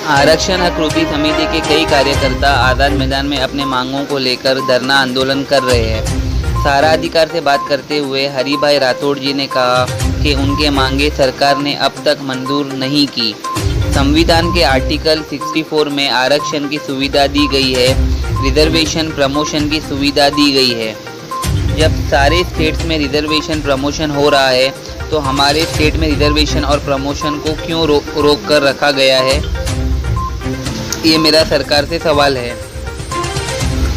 आरक्षण हकरूपी समिति के कई कार्यकर्ता आज़ाद मैदान में अपने मांगों को लेकर धरना आंदोलन कर रहे हैं। सहारा अधिकार से बात करते हुए हरिभाई राठौड़ जी ने कहा कि उनके मांगे सरकार ने अब तक मंजूर नहीं की। संविधान के आर्टिकल 64 में आरक्षण की सुविधा दी गई है, रिजर्वेशन प्रमोशन की सुविधा दी गई है। जब सारे स्टेट्स में रिजर्वेशन प्रमोशन हो रहा है तो हमारे स्टेट में रिजर्वेशन और प्रमोशन को क्यों रोक कर रखा गया है, ये मेरा सरकार से सवाल है।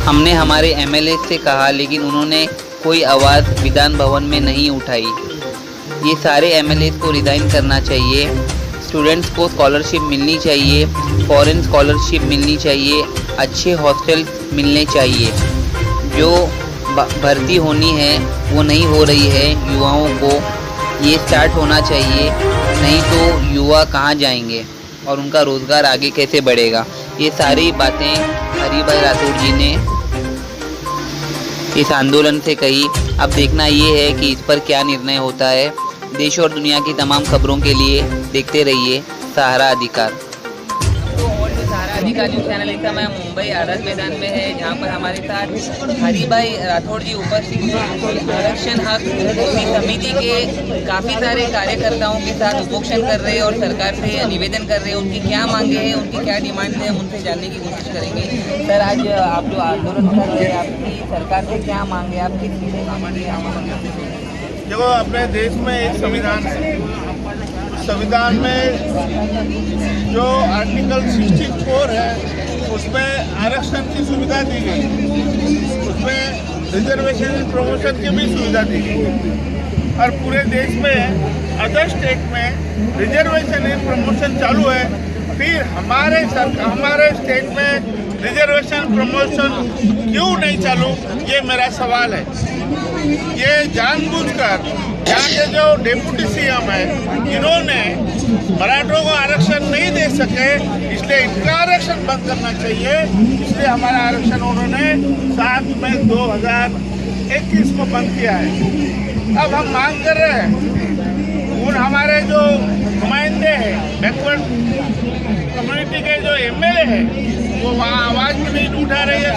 हमने हमारे एमएलए से कहा लेकिन उन्होंने कोई आवाज़ विधान भवन में नहीं उठाई। ये सारे एमएलए को रिज़ाइन करना चाहिए। स्टूडेंट्स को स्कॉलरशिप मिलनी चाहिए, फॉरेन स्कॉलरशिप मिलनी चाहिए, अच्छे हॉस्टल मिलने चाहिए। जो भर्ती होनी है वो नहीं हो रही है, युवाओं को ये स्टार्ट होना चाहिए, नहीं तो युवा कहाँ जाएंगे और उनका रोज़गार आगे कैसे बढ़ेगा। ये सारी बातें हरिभाई राठौड़ जी ने इस आंदोलन से कही। अब देखना ये है कि इस पर क्या निर्णय होता है। देश और दुनिया की तमाम खबरों के लिए देखते रहिए सहारा अधिकार। सहारा अधिकार न्यूज़ चैनल इस समय मुंबई आज़ाद मैदान में है, जहां पर हमारे साथ हरिभाई राठौड़ जी उपस्थित हैं। आरक्षण हक समिति के काफ़ी सारे कार्यकर्ताओं के साथ उपवेशन कर रहे हैं और सरकार से निवेदन कर रहे हैं। उनकी क्या मांगे हैं, उनकी क्या डिमांड है, हम उनसे जानने की कोशिश करेंगे। सर, आज आप जो आंदोलन कर रहे हैं, आपकी सरकार से क्या मांगे, आप किस चीज़ की मांगे? देखो, अपने देश में एक संविधान है। संविधान में जो आर्टिकल 64 है उसमें आरक्षण की सुविधा दी गई, उसमें रिजर्वेशन प्रमोशन की भी सुविधा दी गई। और पूरे देश में अदर स्टेट में रिजर्वेशन एंड प्रमोशन चालू है, फिर हमारे स्टेट में रिजर्वेशन प्रमोशन क्यों नहीं चालू, ये मेरा सवाल है। ये जानबूझकर यहाँ के जो डिप्टी सीएम है, इन्होंने मराठों को आरक्षण नहीं दे सके, इसलिए इनका आरक्षण बंद करना चाहिए। इसलिए हमारा आरक्षण उन्होंने 7 मई 2021 को बंद किया है। अब हम मांग कर रहे हैं उन हमारे जो नुमाइंदे हैं, बैकवर्ड कम्युनिटी के जो एमएलए हैं, वो वहाँ आवाज़ भी नहीं उठा रही है।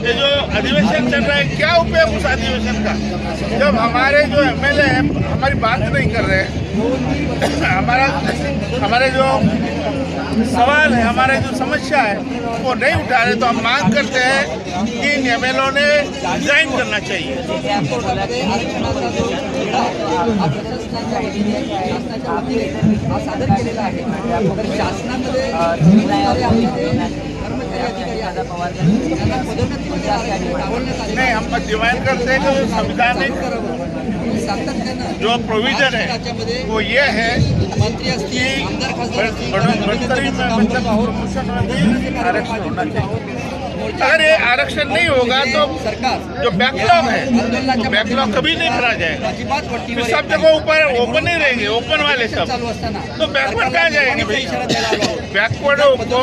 ये जो अधिवेशन चल रहा है, क्या उपयोग उस अधिवेशन का, जब हमारे जो एमएलए हैं हमारी बात नहीं कर रहे हैं। हमारे जो सवाल है, हमारे जो समस्या है वो नहीं उठा रहे, तो हम मांग करते हैं कि इन एमएलए ने रिजाइन करना चाहिए। नहीं, हम डिमांड करते हैं कि संविधानिक जो प्रोविजन है वो ये है कि बढ़ोतरी में मतलब आरक्षण होना चाहिए। अगर ये आरक्षण नहीं होगा तो सरकार जो बैकलॉग है, तो बैकलॉग कभी नहीं भरा जाएगा। फिर सब जगह ऊपर ओपन ही रहेंगे, ओपन वाले सब, तो बैकवर्ड कहाँ जाएंगे भैया? बैकवर्डों को जो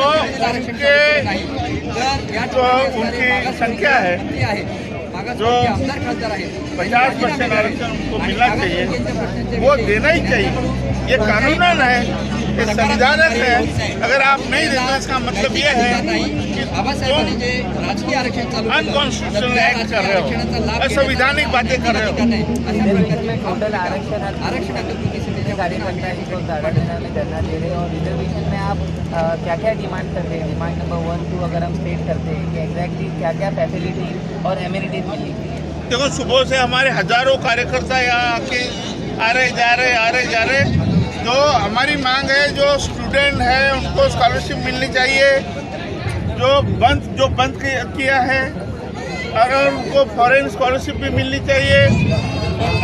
उनकी संख्या है, जो 50% आरक्षण उनको मिलना चाहिए, वो देना ही चाहिए। ये कानूनन है, ये संविधानक है। अगर आप नहीं देते, इसका मतलब ये है कि तुम अनकॉन्स्टिट्यूशनल एक्ट कर रहे हो, असंवैधानिक बातें कर रहे हो। टोटल आरक्षण कार्यकर्ता है जो धरना में धरना दे रहे हैं, और रिजर्वेशन में आप क्या क्या डिमांड करते हैं? डिमांड नंबर 1, 2 अगर हम स्टेट करते हैं कि एग्जैक्टली क्या क्या फैसिलिटी और एमिनिटीज मिलनी चाहिए? देखो, सुबह से हमारे हजारों कार्यकर्ता यहाँ आके आ रहे जा रहे। तो हमारी मांग है, जो स्टूडेंट है उनको स्कॉलरशिप मिलनी चाहिए, जो बंद किया है, और उनको फॉरेन स्कॉलरशिप भी मिलनी चाहिए।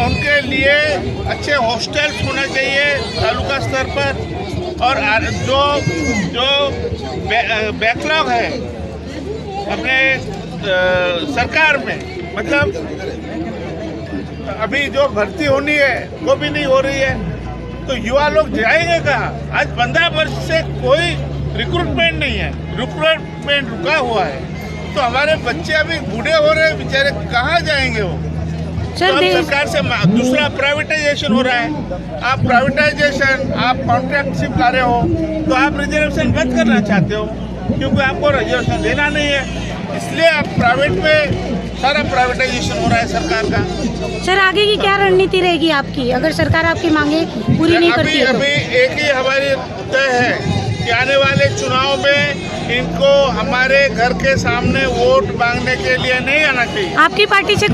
उनके लिए अच्छे हॉस्टल्स होना चाहिए तालुका स्तर पर। और जो बैकलॉग है अपने सरकार में, मतलब अभी जो भर्ती होनी है वो भी नहीं हो रही है, तो युवा लोग जाएंगे कहाँ? आज 15 वर्ष से कोई रिक्रूटमेंट नहीं है, रिक्रूटमेंट रुका हुआ है। तो हमारे बच्चे अभी बूढ़े हो रहे हैं बेचारे, कहाँ जाएंगे वो? तो अब सरकार से दूसरा प्राइवेटाइजेशन हो रहा है। आप प्राइवेटाइजेशन, आप कॉन्ट्रैक्टशिप ला रहे हो, तो आप रिजर्वेशन बंद करना चाहते हो, क्योंकि आपको रिजर्वेशन देना नहीं है, इसलिए आप प्राइवेट में सारा प्राइवेटाइजेशन हो रहा है सरकार का। सर आगे की क्या रणनीति रहेगी आपकी, अगर सरकार आपकी मांगे पूरी नहीं करती है? अभी एक ही हमारी तय है कि आने वाले चुनाव में इनको हमारे घर के सामने वोट मांगने के लिए नहीं आना चाहिए। आपकी पार्टी से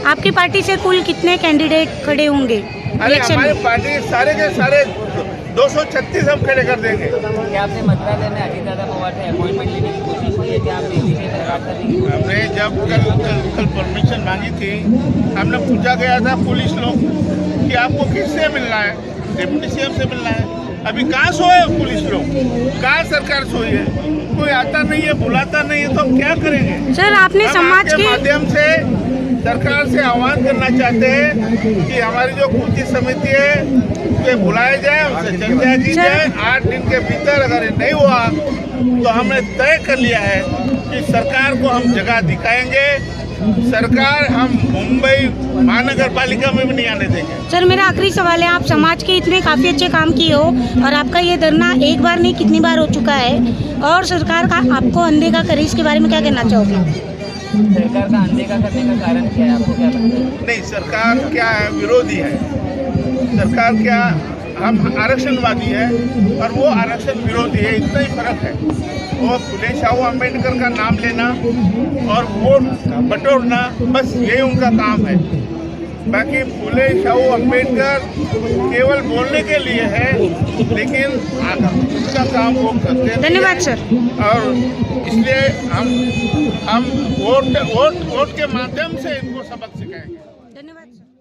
आपकी पार्टी से कुल कितने कैंडिडेट खड़े होंगे अरे इलेक्शन हमारी में? पार्टी सारे के सारे 236 हम खड़े कर देंगे। क्या आपने मंत्रालय में अजीत दादा पवार से अपॉइंटमेंट लेने की कोशिश की है कि आप इसी से मुलाकात करेंगे? हमने जब कल परमिशन मांगी थी, हमने पूछा गया था पुलिस लोग कि आपको किससे मिलना है, डिप्टी सीएम से मिलना है। अभी कहाँ सोए पुलिस लोग, कहाँ सरकार सोई है, कोई आता नहीं है, बुलाता नहीं है, तो हम क्या करेंगे? सर आपने समाज के माध्यम से सरकार से आह्वान करना चाहते हैं कि हमारी जो कृषि समिति है उसे बुलाया जाए, उससे चर्चा की जाए। 8 दिन के भीतर अगर ये नहीं हुआ तो हमने तय कर लिया है कि सरकार को हम जगह दिखाएंगे। सरकार हम मुंबई महानगर पालिका में भी नहीं आने देंगे। सर मेरा आखिरी सवाल है, आप समाज के इतने काफ़ी अच्छे काम किए हो और आपका ये धरना एक बार नहीं कितनी बार हो चुका है और सरकार का आपको अनदेखा करे, इसके बारे में क्या कहना चाहोगे? सरकार का अनदेखा करने का कारण क्या है, आपको क्या लगता है? नहीं, सरकार क्या है, विरोधी है। सरकार क्या, हम आरक्षणवादी है और वो आरक्षण विरोधी है, इतना ही फर्क है। वो फुले शाहू अम्बेडकर का नाम लेना और वोट बटोरना, बस यही उनका काम है। बाकी फुले शाहू अम्बेडकर केवल बोलने के लिए है, लेकिन उनका काम वो करते हैं। धन्यवाद सर। और इसलिए हम वोट के माध्यम से इनको सबक सिखाएंगे। धन्यवाद सर।